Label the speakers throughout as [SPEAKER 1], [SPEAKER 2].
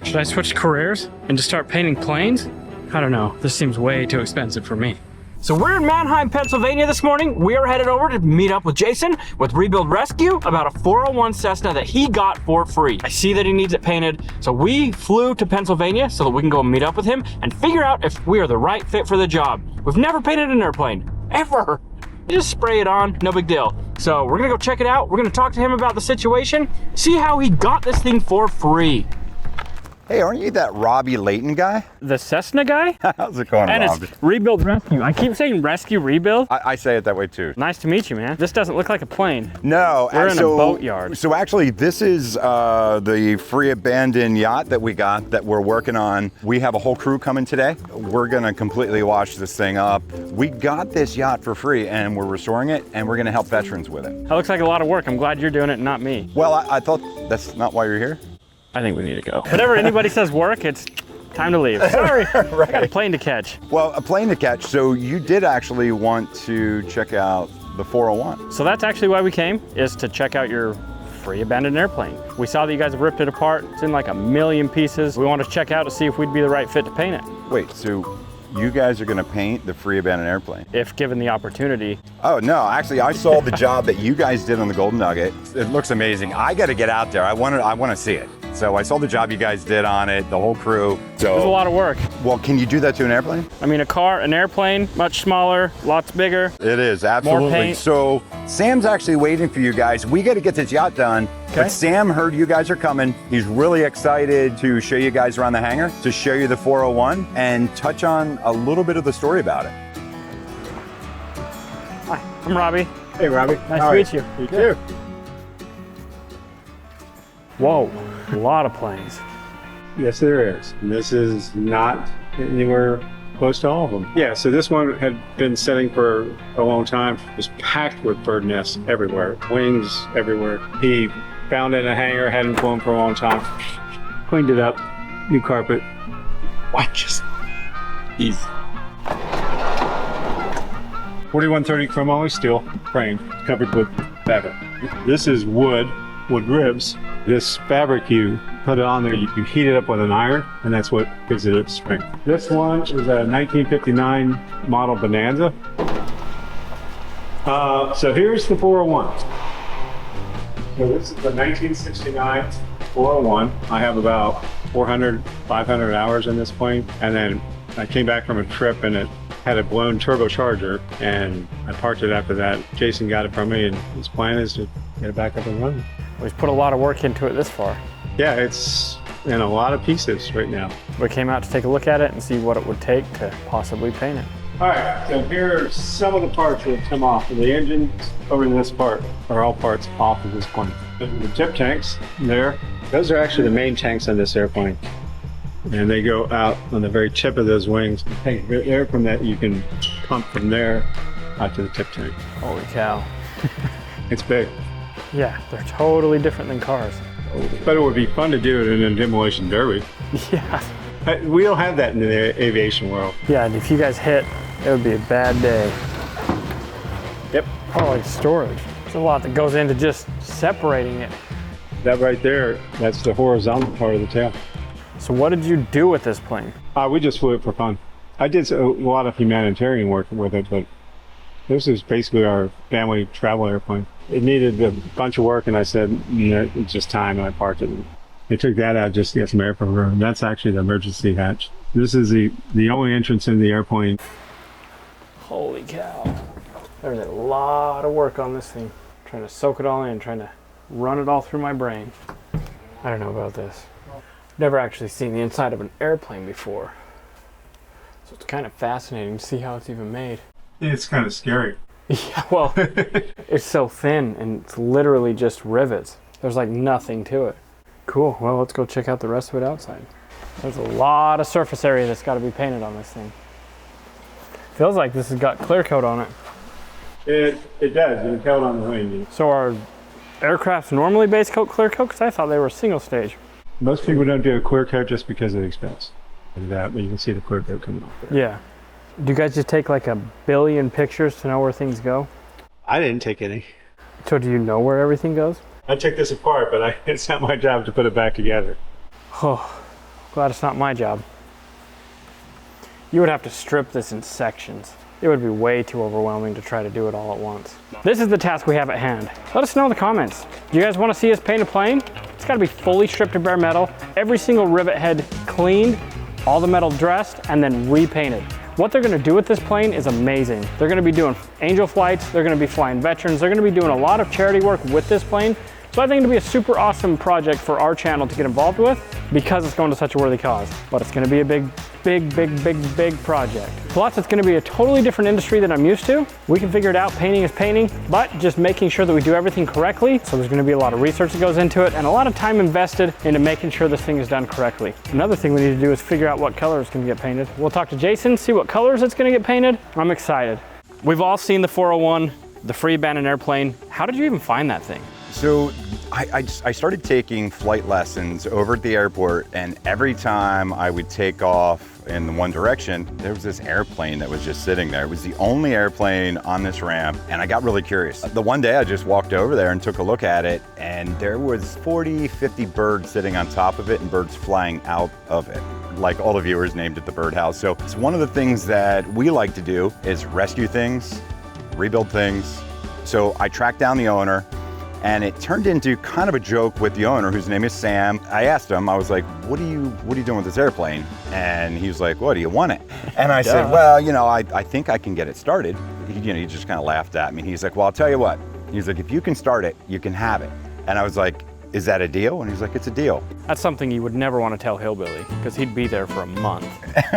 [SPEAKER 1] Should I switch careers and just start painting planes? I don't know. This seems way too expensive for me. So we're in Mannheim, Pennsylvania this morning. We are headed over to meet up with Jason with Rebuild Rescue about a 401 Cessna that he got for free. I see that he needs it painted, so we flew to Pennsylvania so that we can go meet up with him and figure out if we are the right fit for the job. We've never painted an airplane, ever. You just spray it on, no big deal. So we're gonna go check it out. We're gonna talk to him about the situation, see how he got this thing for free.
[SPEAKER 2] Hey, aren't you that Robby Layton guy?
[SPEAKER 1] The Cessna guy?
[SPEAKER 2] How's it going,
[SPEAKER 1] and
[SPEAKER 2] Robby?
[SPEAKER 1] It's Rebuild Rescue. I keep saying Rescue Rebuild.
[SPEAKER 2] I say it that way too.
[SPEAKER 1] Nice to meet you, man. This doesn't look like a plane.
[SPEAKER 2] No,
[SPEAKER 1] we're in a boatyard.
[SPEAKER 2] So actually, this is the free abandoned yacht that we got that we're working on. We have a whole crew coming today. We're gonna completely wash this thing up. We got this yacht for free and we're restoring it and we're gonna help veterans with it.
[SPEAKER 1] That looks like a lot of work. I'm glad you're doing it, not me.
[SPEAKER 2] Well, I thought that's not why you're here.
[SPEAKER 1] I think we need to go. Whenever anybody says work, it's time to leave. Sorry,
[SPEAKER 2] right.
[SPEAKER 1] I got a plane to catch.
[SPEAKER 2] Well, a plane to catch. So you did actually want to check out the 401.
[SPEAKER 1] So that's actually why we came, is to check out your free abandoned airplane. We saw that you guys have ripped it apart. It's in like a million pieces. We want to check out to see if we'd be the right fit to paint it.
[SPEAKER 2] Wait, so you guys are gonna paint the free abandoned airplane?
[SPEAKER 1] If given the opportunity.
[SPEAKER 2] Oh no, actually I saw the job that you guys did on the Golden Nugget. It looks amazing. I gotta get out there. I wanna see it. So I saw the job you guys did on it, the whole crew. So
[SPEAKER 1] there's a lot of work.
[SPEAKER 2] Well, can you do that to an airplane?
[SPEAKER 1] I mean, an airplane, much smaller, lots bigger.
[SPEAKER 2] It is, absolutely.
[SPEAKER 1] More paint.
[SPEAKER 2] So Sam's actually waiting for you guys. We gotta get this yacht done.
[SPEAKER 1] Okay.
[SPEAKER 2] But Sam heard you guys are coming. He's really excited to show you guys around the hangar, to show you the 401 and touch on a little bit of the story about it.
[SPEAKER 1] Hi, I'm Robby.
[SPEAKER 3] Hey, Robby.
[SPEAKER 1] Nice to meet you.
[SPEAKER 3] You too.
[SPEAKER 1] Whoa, a lot of planes.
[SPEAKER 3] Yes, there is. And this is not anywhere close to all of them. Yeah, so this one had been sitting for a long time. It was packed with bird nests everywhere, wings everywhere. He found it in a hangar, hadn't flown for a long time. Cleaned it up, new carpet. Watch easy. 4130 chromoly steel frame covered with fabric. This is wood ribs. This fabric, you put it on there, you heat it up with an iron, and that's what gives it its strength. This one is a 1959 model Bonanza. So here's the 401. So this is the 1969 401. I have about 400, 500 hours in this plane. And then I came back from a trip and it had a blown turbocharger and I parked it after that. Jason got it from me and his plan is to get it back up and running.
[SPEAKER 1] We've put a lot of work into it this far.
[SPEAKER 3] Yeah, it's in a lot of pieces right now.
[SPEAKER 1] We came out to take a look at it and see what it would take to possibly paint it.
[SPEAKER 3] All right, so here are some of the parts that come off. The engine over to this part are all parts off of this plane. The tip tanks there, those are actually the main tanks on this airplane. And they go out on the very tip of those wings. Take air from that, you can pump from there out to the tip tank.
[SPEAKER 1] Holy cow.
[SPEAKER 3] It's big.
[SPEAKER 1] Yeah, they're totally different than cars.
[SPEAKER 3] But it would be fun to do it in a demolition derby.
[SPEAKER 1] Yeah.
[SPEAKER 3] We don't have that in the aviation world.
[SPEAKER 1] Yeah, and if you guys hit, it would be a bad day.
[SPEAKER 3] Yep.
[SPEAKER 1] Holy storage. There's a lot that goes into just separating it.
[SPEAKER 3] That right there, that's the horizontal part of the tail.
[SPEAKER 1] So what did you do with this plane?
[SPEAKER 3] We just flew it for fun. I did a lot of humanitarian work with it, but this is basically our family travel airplane. It needed a bunch of work, and I said, no, it's just time, and I parked it. They took that out just to get some air for room. That's actually the emergency hatch. This is the only entrance in the airplane.
[SPEAKER 1] Holy cow. There's a lot of work on this thing. Trying to soak it all in, trying to run it all through my brain. I don't know about this. Never actually seen the inside of an airplane before. So it's kind of fascinating to see how it's even made.
[SPEAKER 3] It's kind of scary.
[SPEAKER 1] Yeah, well, it's so thin and it's literally just rivets. There's like nothing to it. Cool, well, let's go check out the rest of it outside. There's a lot of surface area that's got to be painted on this thing. Feels like this has got clear coat on it.
[SPEAKER 3] It does, you can tell it on the wing.
[SPEAKER 1] So are aircrafts normally base coat clear coat? Because I thought they were single stage.
[SPEAKER 3] Most people don't do a clear coat just because of the expense. But you can see the clear coat coming off there.
[SPEAKER 1] Yeah. Do you guys just take like 1 billion pictures to know where things go?
[SPEAKER 3] I didn't take any.
[SPEAKER 1] So do you know where everything goes?
[SPEAKER 3] I took this apart, but it's not my job to put it back together.
[SPEAKER 1] Oh, Glad it's not my job. You would have to strip this in sections. It would be way too overwhelming to try to do it all at once. This is the task we have at hand. Let us know in the comments. Do you guys want to see us paint a plane? It's got to be fully stripped to bare metal, every single rivet head cleaned, all the metal dressed, and then repainted. What they're gonna do with this plane is amazing. They're gonna be doing angel flights, they're gonna be flying veterans, they're gonna be doing a lot of charity work with this plane. So I think it'll be a super awesome project for our channel to get involved with because it's going to such a worthy cause. But it's gonna be a big project. Plus, it's gonna be a totally different industry than I'm used to. We can figure it out, painting is painting, but just making sure that we do everything correctly. So there's gonna be a lot of research that goes into it and a lot of time invested into making sure this thing is done correctly. Another thing we need to do is figure out what color is gonna get painted. We'll talk to Jason, see what colors it's gonna get painted. I'm excited. We've all seen the 401, the free abandoned airplane. How did you even find that thing?
[SPEAKER 2] So I started taking flight lessons over at the airport, and every time I would take off in the one direction, there was this airplane that was just sitting there. It was the only airplane on this ramp, and I got really curious. The one day I just walked over there and took a look at it, and there was 40, 50 birds sitting on top of it and birds flying out of it. Like all the viewers named it the birdhouse. So it's one of the things that we like to do is rescue things, rebuild things. So I tracked down the owner, and it turned into kind of a joke with the owner, whose name is Sam. I asked him, I was like, what are you doing with this airplane? And he was like, what, do you want it? And I said, well, you know, I think I can get it started. He just kind of laughed at me. He's like, well, I'll tell you what. He's like, if you can start it, you can have it. And I was like, is that a deal? And he's like, it's a deal.
[SPEAKER 1] That's something you would never want to tell Hillbilly, because he'd be there for a month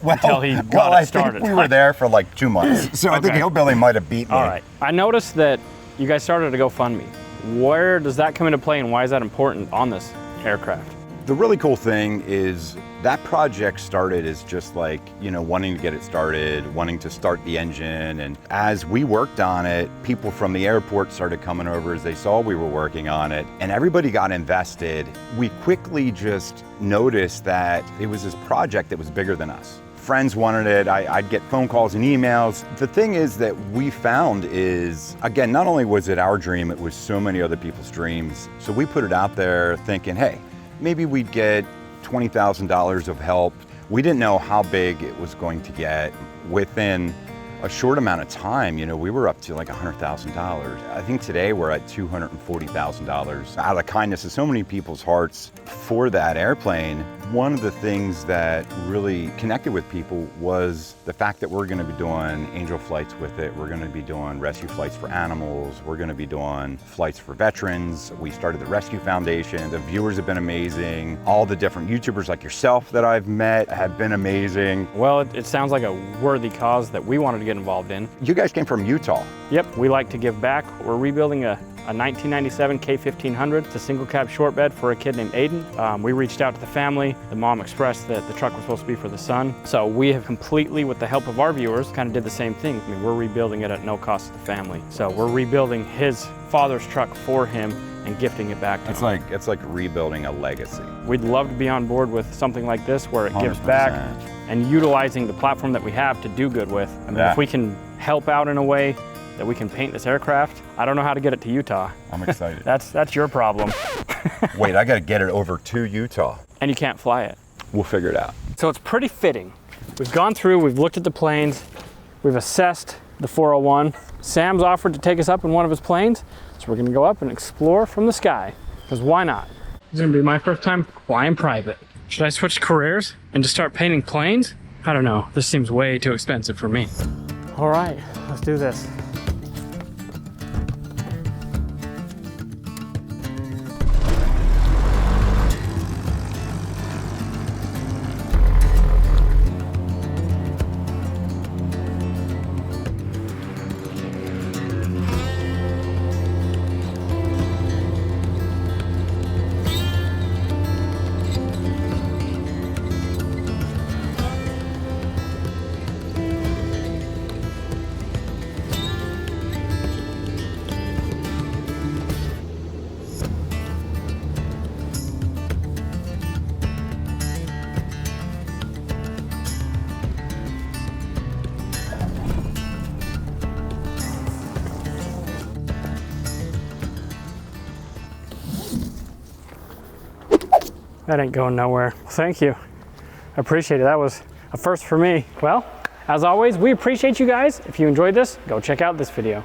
[SPEAKER 2] well,
[SPEAKER 1] until he got it started.
[SPEAKER 2] I think we were there for like 2 months. So I think Hillbilly might have beat me.
[SPEAKER 1] All right. I noticed that you guys started a GoFundMe. Where does that come into play, and why is that important on this aircraft?
[SPEAKER 2] The really cool thing is that project started as just like, you know, wanting to get it started, wanting to start the engine. And as we worked on it, people from the airport started coming over as they saw we were working on it, and everybody got invested. We quickly just noticed that it was this project that was bigger than us. Friends wanted it, I'd get phone calls and emails. The thing is that we found is, again, not only was it our dream, it was so many other people's dreams. So we put it out there thinking, hey, maybe we'd get $20,000 of help. We didn't know how big it was going to get. Within a short amount of time, you know, we were up to like $100,000. I think today we're at $240,000. Out of the kindness of so many people's hearts for that airplane, one of the things that really connected with people was the fact that we're going to be doing angel flights with it. We're going to be doing rescue flights for animals. We're going to be doing flights for veterans. We started the Rescue Foundation. The viewers have been amazing. All the different YouTubers like yourself that I've met have been amazing.
[SPEAKER 1] Well, it sounds like a worthy cause that we wanted to get involved in.
[SPEAKER 2] You guys came from Utah.
[SPEAKER 1] Yep, we like to give back. We're rebuilding a 1997 K1500. It's a single cab short bed for a kid named Aiden. We reached out to the family. The mom expressed that the truck was supposed to be for the son. So we have completely, with the help of our viewers, kind of did the same thing. I mean, we're rebuilding it at no cost to the family. So we're rebuilding his father's truck for him and gifting it back to him.
[SPEAKER 2] It's like rebuilding a legacy.
[SPEAKER 1] We'd love to be on board with something like this where it gives
[SPEAKER 2] 100%.
[SPEAKER 1] back and utilizing the platform that we have to do good with. I mean, if we can help out in a way that we can paint this aircraft, I don't know how to get it to Utah.
[SPEAKER 2] I'm excited.
[SPEAKER 1] That's your problem.
[SPEAKER 2] Wait, I gotta get it over to Utah.
[SPEAKER 1] And you can't fly it.
[SPEAKER 2] We'll figure it out.
[SPEAKER 1] So it's pretty fitting. We've gone through, we've looked at the planes, we've assessed the 401. Sam's offered to take us up in one of his planes, so we're gonna go up and explore from the sky, because why not? It's gonna be my first time flying private. Should I switch careers and just start painting planes? I don't know, this seems way too expensive for me. All right, let's do this. That ain't going nowhere. Thank you. I appreciate it. That was a first for me. Well, as always, we appreciate you guys. If you enjoyed this, go check out this video.